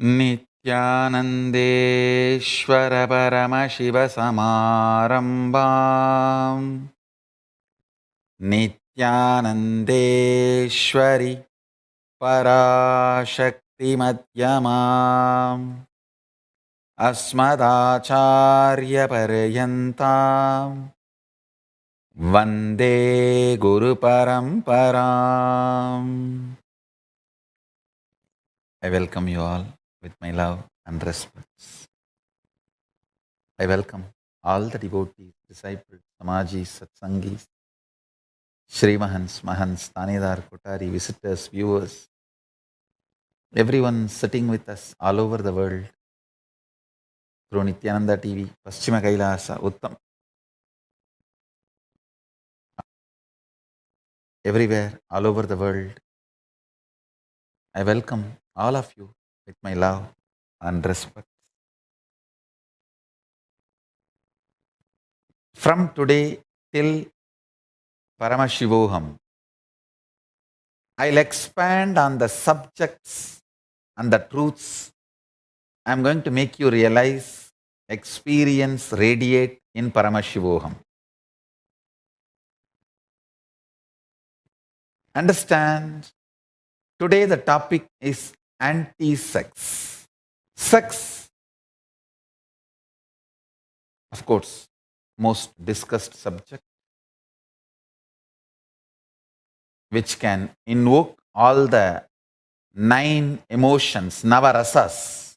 नित्यानन्देश्वर परमशिवसमारम्भाम् नित्यानन्देश्वरि पराशक्तिमध्यमाम् अस्मदाचार्यपर्यन्ताम् वन्दे गुरुपरम्पराम्. I welcome you all with my love and respects. I welcome all the devotees, disciples, Swamijis, Satsangis, Shri Mahants, Mahants, Tanidar, Kotari, visitors, viewers, everyone sitting with us all over the world through Nithyananda TV, Paschima Kailasa, Uttam, everywhere, all over the world. I welcome all of you with my love and respect. From today till Paramashivoham, I'll expand on the subjects and the truths I'm going to make you realize, experience, radiate in Paramashivoham. Understand, today the topic is anti-sex. Sex, of course, most discussed subject, which can invoke all the 9 emotions, navarasas.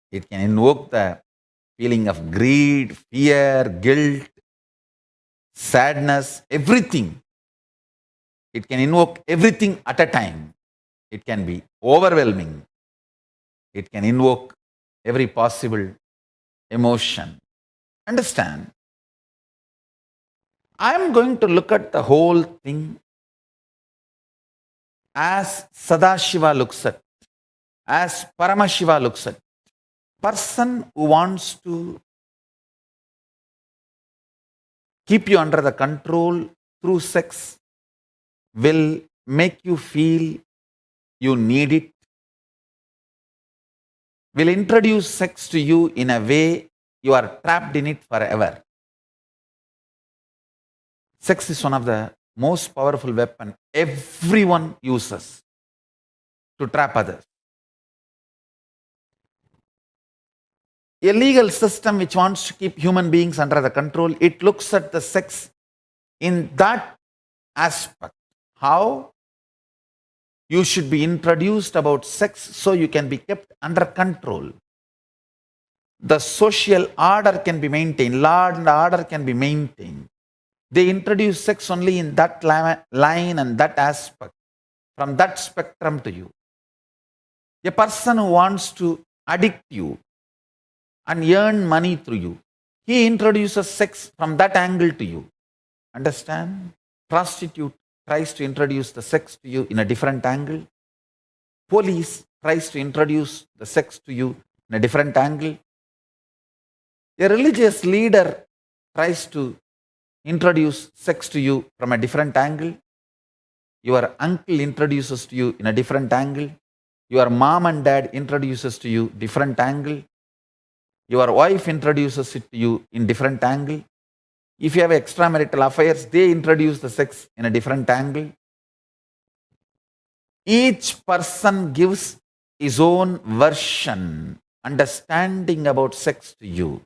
It can invoke the feeling of greed, fear, guilt, sadness, everything. It can invoke everything at a time. It can be overwhelming. It can invoke every possible emotion. Understand? I am going to look at the whole thing as Sadashiva looks at, as Paramashiva looks at. Person who wants to keep you under the control through sex will make you feel you need it, will introduce sex to you in a way you are trapped in it forever. Sex is one of the most powerful weapons everyone uses to trap others. A legal system which wants to keep human beings under the control, it looks at the sex in that aspect. How you should be introduced about sex so you can be kept under control. The social order can be maintained, law and order can be maintained. They introduce sex only in that line and that aspect, from that spectrum to you. A person who wants to addict you and earn money through you, he introduces sex from that angle to you. Understand? Prostitute tries to introduce the sex to you in a different angle. Police tries to introduce the sex to you in a different angle. A religious leader tries to introduce sex to you from a different angle. Your uncle introduces to you in a different angle. Your mom and dad introduces to you different angle. Your wife introduces it to you in different angle. If you have extramarital affairs, they introduce the sex in a different angle. Each person gives his own version, understanding about sex to you.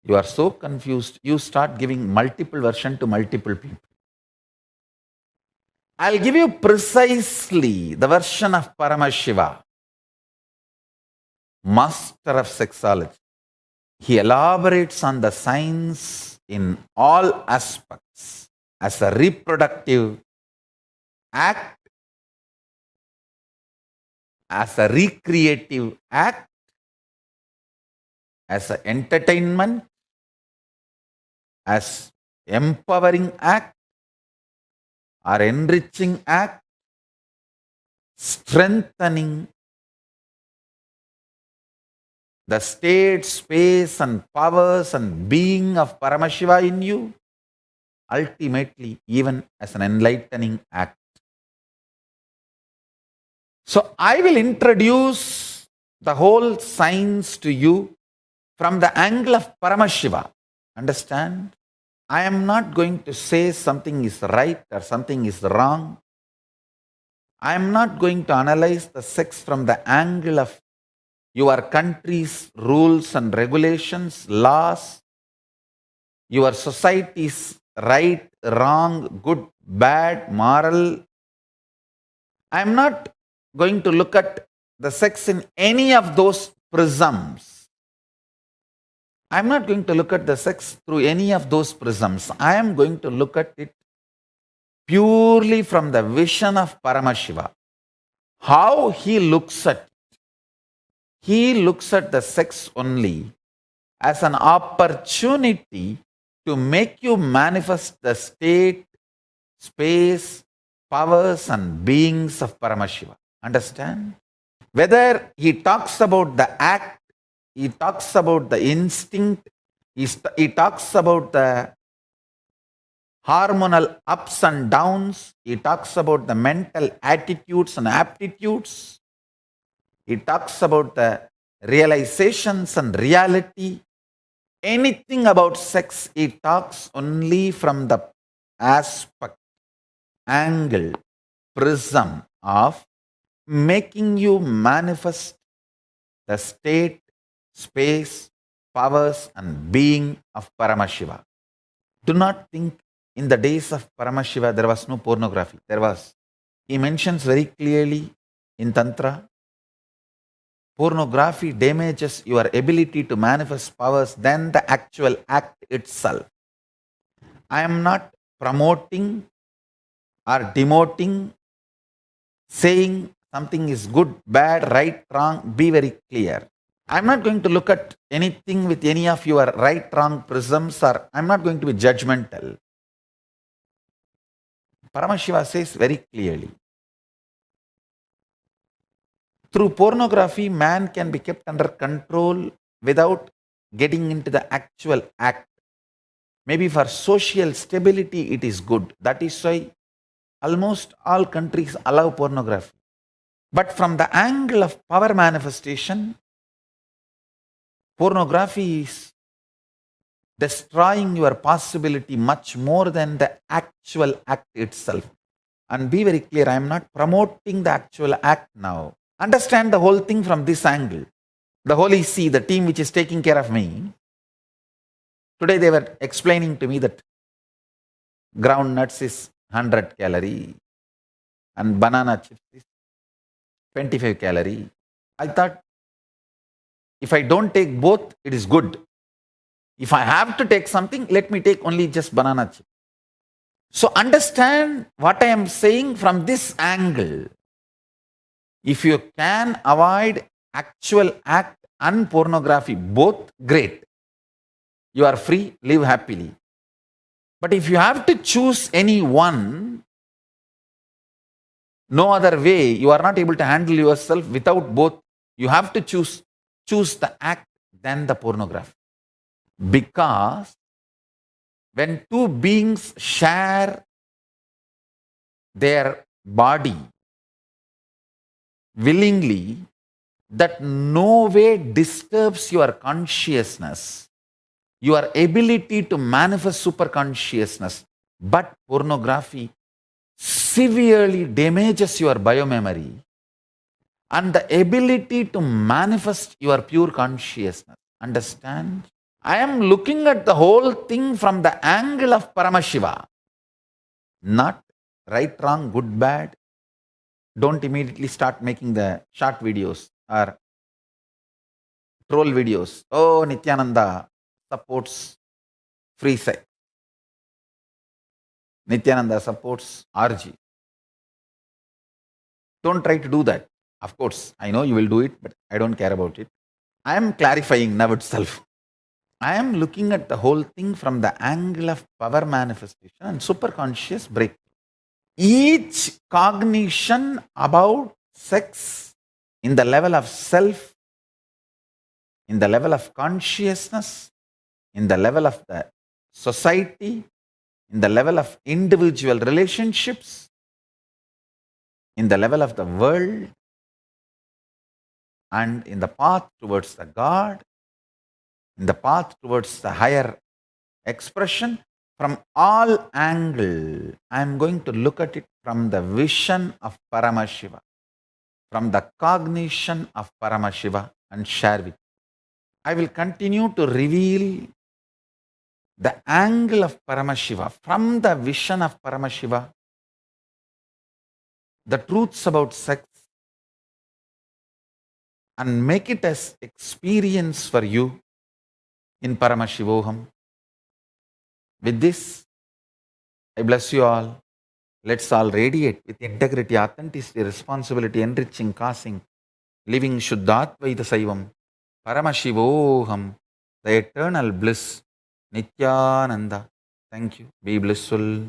You are so confused, you start giving multiple versions to multiple people. I'll give you precisely the version of Paramashiva, master of sexology. He elaborates on the science in all aspects as a reproductive act, as a recreative act, as an entertainment, as empowering act, or enriching act, strengthening the state, space, and powers and being of Paramashiva in you, ultimately even as an enlightening act. So I will introduce the whole science to you from the angle of Paramashiva. Understand? I am not going to say something is right or something is wrong. I am not going to analyze the sex from the angle of your country's rules and regulations, laws, your society's right, wrong, good, bad, moral. I am not going to look at the sex in any of those prisms. I am not going to look at the sex through any of those prisms. I am going to look at it purely from the vision of Paramashiva. How he looks at it. He looks at the sex only as an opportunity to make you manifest the state, space, powers and beings of Paramashiva. Understand? Whether he talks about the act, he talks about the instinct, he talks about the hormonal ups and downs, he talks about the mental attitudes and aptitudes, he talks about the realizations and reality. Anything about sex, he talks only from the aspect, angle, prism of making you manifest the state, space, powers and being of Paramashiva. Do not think in the days of Paramashiva there was no pornography. There was. He mentions very clearly in Tantra, pornography damages your ability to manifest powers than the actual act itself. I am not promoting or demoting, saying something is good, bad, right, wrong. Be very clear. I'm not going to look at anything with any of your right, wrong prisms, or I'm not going to be judgmental. Paramashiva says very clearly, through pornography, man can be kept under control without getting into the actual act. Maybe for social stability, it is good. That is why almost all countries allow pornography. But from the angle of power manifestation, pornography is destroying your possibility much more than the actual act itself. And be very clear, I am not promoting the actual act now. Understand the whole thing from this angle. The Holy See, the team which is taking care of me, today they were explaining to me that groundnuts is 100 calorie and banana chips is 25 calorie. I thought, if I don't take both, it is good. If I have to take something, let me take only just banana chip. So understand what I am saying from this angle. If you can avoid actual act and pornography, both, great. You are free, live happily. But if you have to choose any one, no other way, you are not able to handle yourself without both. You have to choose the act than the pornography. Because when two beings share their body willingly, that no way disturbs your consciousness, your ability to manifest superconsciousness. But pornography severely damages your biomemory and the ability to manifest your pure consciousness. Understand? I am looking at the whole thing from the angle of Paramashiva. Not right, wrong, good, bad. Don't immediately start making the short videos or troll videos. Oh, Nithyananda supports free sex. Nithyananda supports RG. Don't try to do that. Of course, I know you will do it, but I don't care about it. I am clarifying now itself. I am looking at the whole thing from the angle of power manifestation and superconscious breakthrough. Each cognition about sex in the level of self, in the level of consciousness, in the level of the society, in the level of individual relationships, in the level of the world, and in the path towards the God, in the path towards the higher expression, from all angle, I am going to look at it from the vision of Paramashiva, from the cognition of Paramashiva, and share with you. I will continue to reveal the angle of Paramashiva from the vision of Paramashiva, the truths about sex, and make it as experience for you in Paramashivoham. With this, I bless you all. Let's all radiate with integrity, authenticity, responsibility, enriching, causing, living Shuddhatvaita Saivam, Paramashivoham, the eternal bliss, Nithyananda. Thank you. Be blissful.